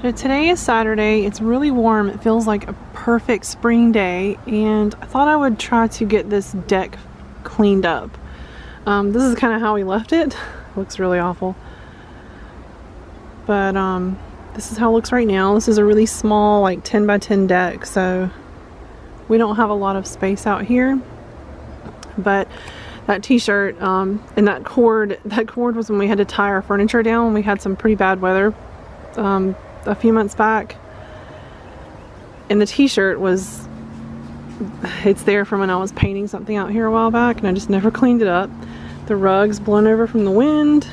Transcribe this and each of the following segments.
So today is Saturday. It's really warm. It feels like a perfect spring day, and I thought I would try to get this deck cleaned up. This is kind of how we left it. Looks really awful. But this is how it looks right now. This is a really small, like 10 by 10 deck, so we don't have a lot of space out here. But that t-shirt and that cord was when we had to tie our furniture down. We had some pretty bad weather a few months back, and the t-shirt was, it's there from when I was painting something out here a while back, and I just never cleaned it up. The rug's blown over from the wind,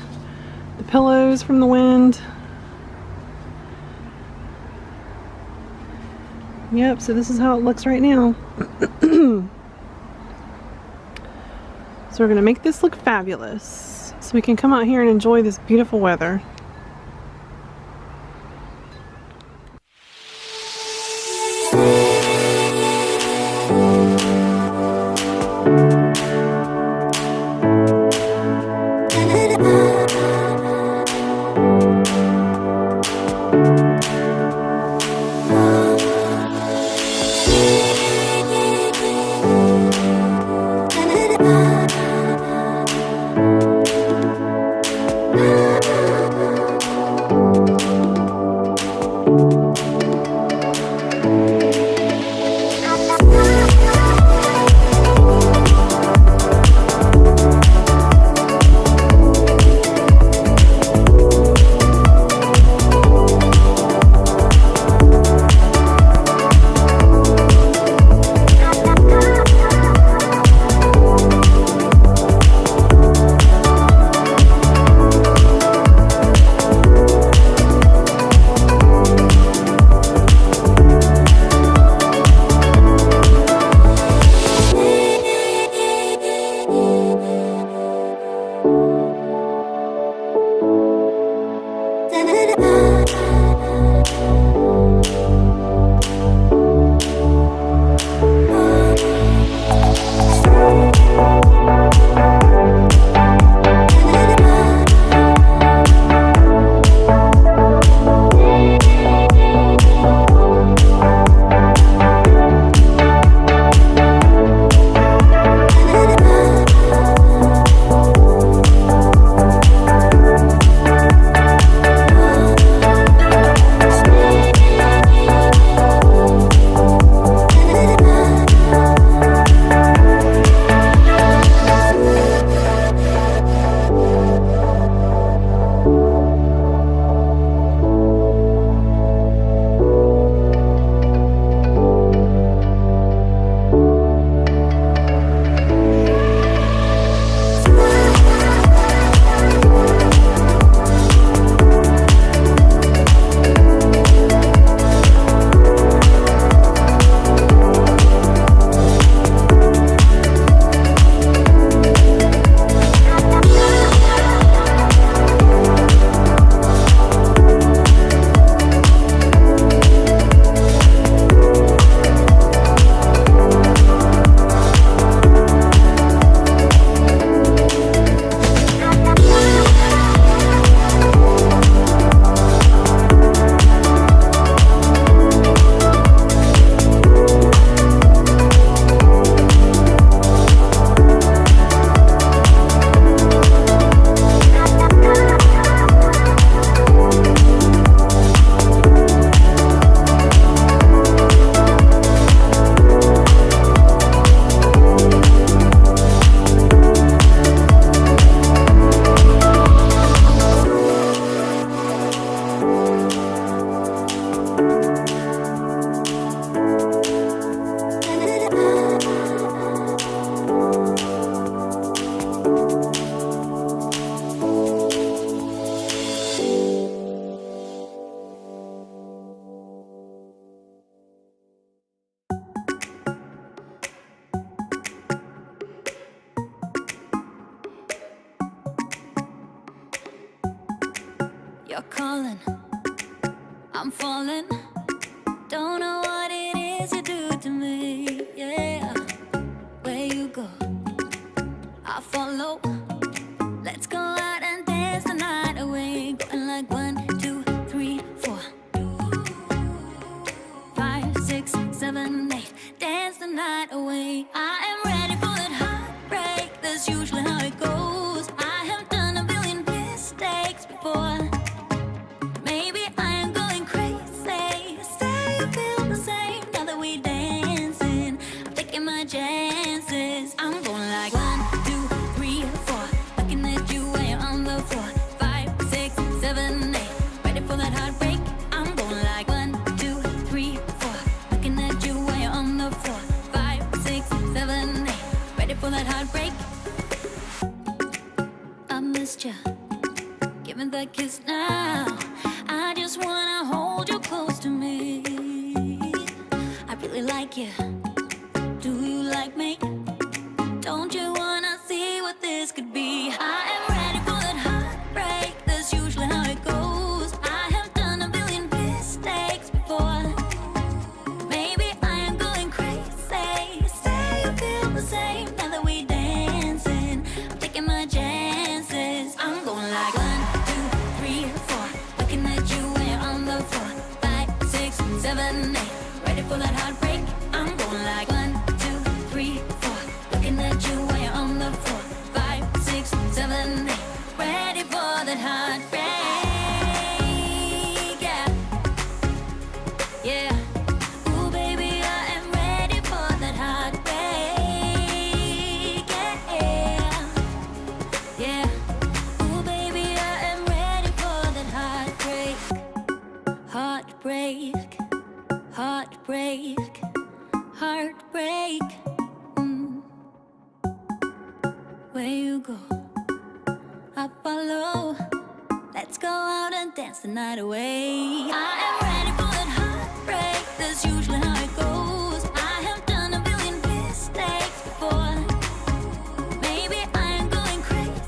the pillows from the wind. Yep, so this is how it looks right now. So we're gonna make this look fabulous so we can come out here and enjoy this beautiful weather. You're calling, I'm falling. Don't know what it is you do to me, yeah. Where you go, I follow. Let's go out and dance the night away. Going like 1, 2, 3, 4. ya. Give me that kiss now. I just wanna hold you close to me. I really like you. Do you like me? Don't you wanna see what this could be? I am ready for that heartbreak. That's usually how it goes. I have done a billion mistakes before. Maybe I am going crazy. Say you feel the same now that we dancing. I'm taking my chances. I'm going like 1, 2, 3, 4. Looking at you when you're on the floor. 5, 6, 7, 8. Ready for that heartbreak? I'm going like 1, 2, 3, 4. Looking at you when you're on the floor. 5, 6, 7, 8. Ready for that heartbreak? Yeah, yeah. Ooh, baby, I am ready for that heartbreak. Yeah, yeah. Ooh, baby, I am ready for that heartbreak. Heartbreak, heartbreak, heartbreak. Where you go, I follow. Let's go out and dance the night away. I am ready for that heartbreak. That's usually how it goes. I have done a billion mistakes before. Maybe I am going crazy.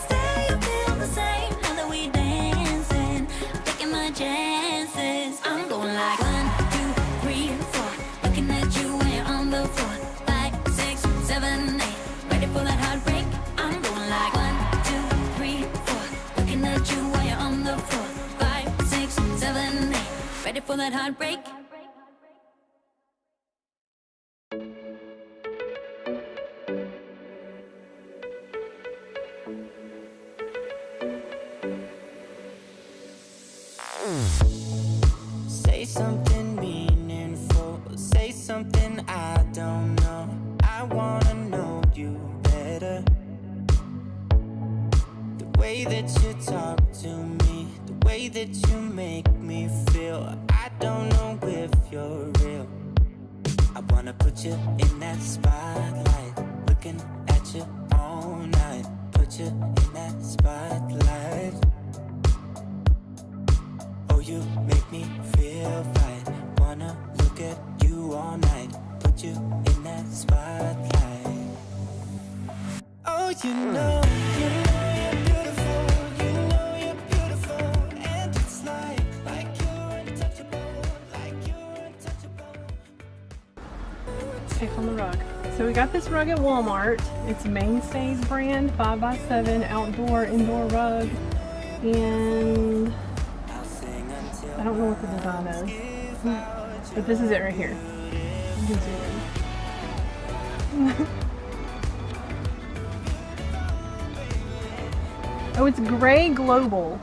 Say you feel the same now that we dancing. I'm taking my chances. I'm going like 1, 2, 3, 4. Looking at you when you're on the floor. 5, 6, 7, 8. Ready for that heartbreak? I'm going like 1, 2, 3, 4. Looking at you when you're on the floor. 5, 6, 7, 8. Ready for that heartbreak? Say something meaningful. Say something I don't know. I wanna know you better. The way that you talk to me, the way that you make me feel. I don't know if you're real. I wanna put you in that spotlight, looking at you all night. Put you in that spotlight. Oh, you make me feel right. Wanna look at you all night. Put you in that spotlight. Oh, you know you're beautiful. You know you're beautiful. And it's like you're untouchable. Like you're untouchable. Take on the rug. So we got this rug at Walmart. It's Mainstays brand 5x7 outdoor indoor rug, and I don't know what the design is, but this is it right here. You can zoom in. Oh, it's gray global.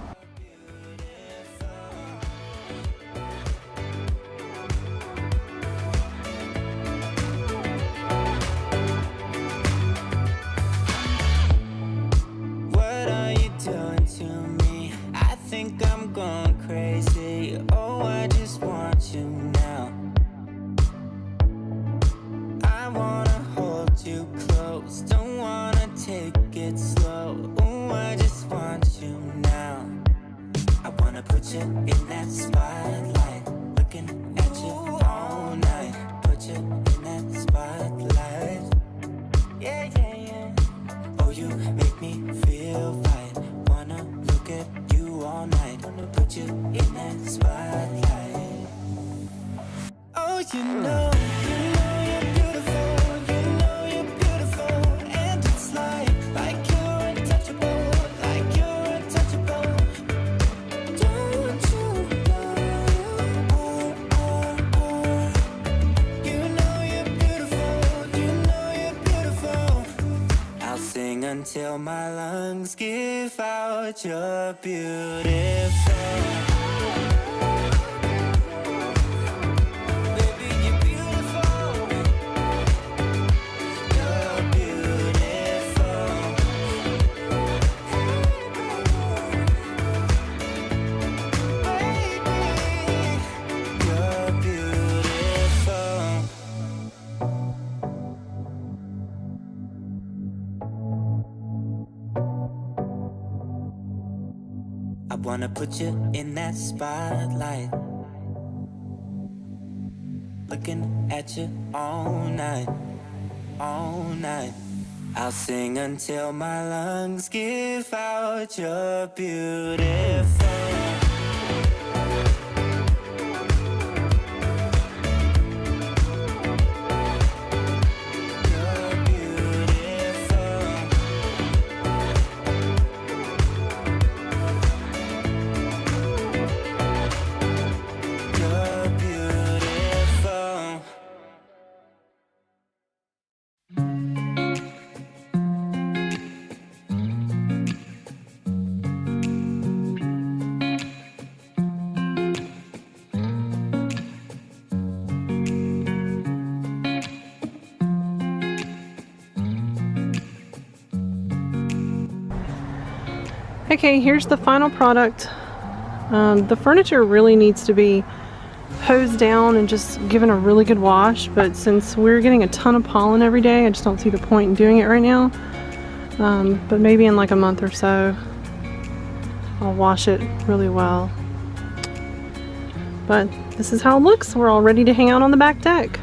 What are you doing to me? I think I'm going crazy. Oh, I just want you now. I wanna hold you close. Don't wanna take it slow. Oh, I just want you now. I wanna put you in that spotlight, looking at you all night. Put you in that spotlight. Yeah, yeah, yeah. Oh, you make me feel right. Wanna look at you all night. Wanna put you in that spotlight. Oh, you know you're beautiful. You know you're beautiful. And it's like you're untouchable. Like you're untouchable. Don't you know you know you're beautiful. You know you're beautiful. I'll sing until my lungs give out. You're beautiful. Baby, you're beautiful. You're beautiful. Baby, you're beautiful. I wanna put you in that spotlight, looking at you all night, all night. I'll sing until my lungs give out. You're beautiful. Okay, here's the final product. The furniture really needs to be hosed down and just given a really good wash, but since we're getting a ton of pollen every day, I just don't see the point in doing it right now. But maybe in like a month or so, I'll wash it really well. But this is how it looks. We're all ready to hang out on the back deck.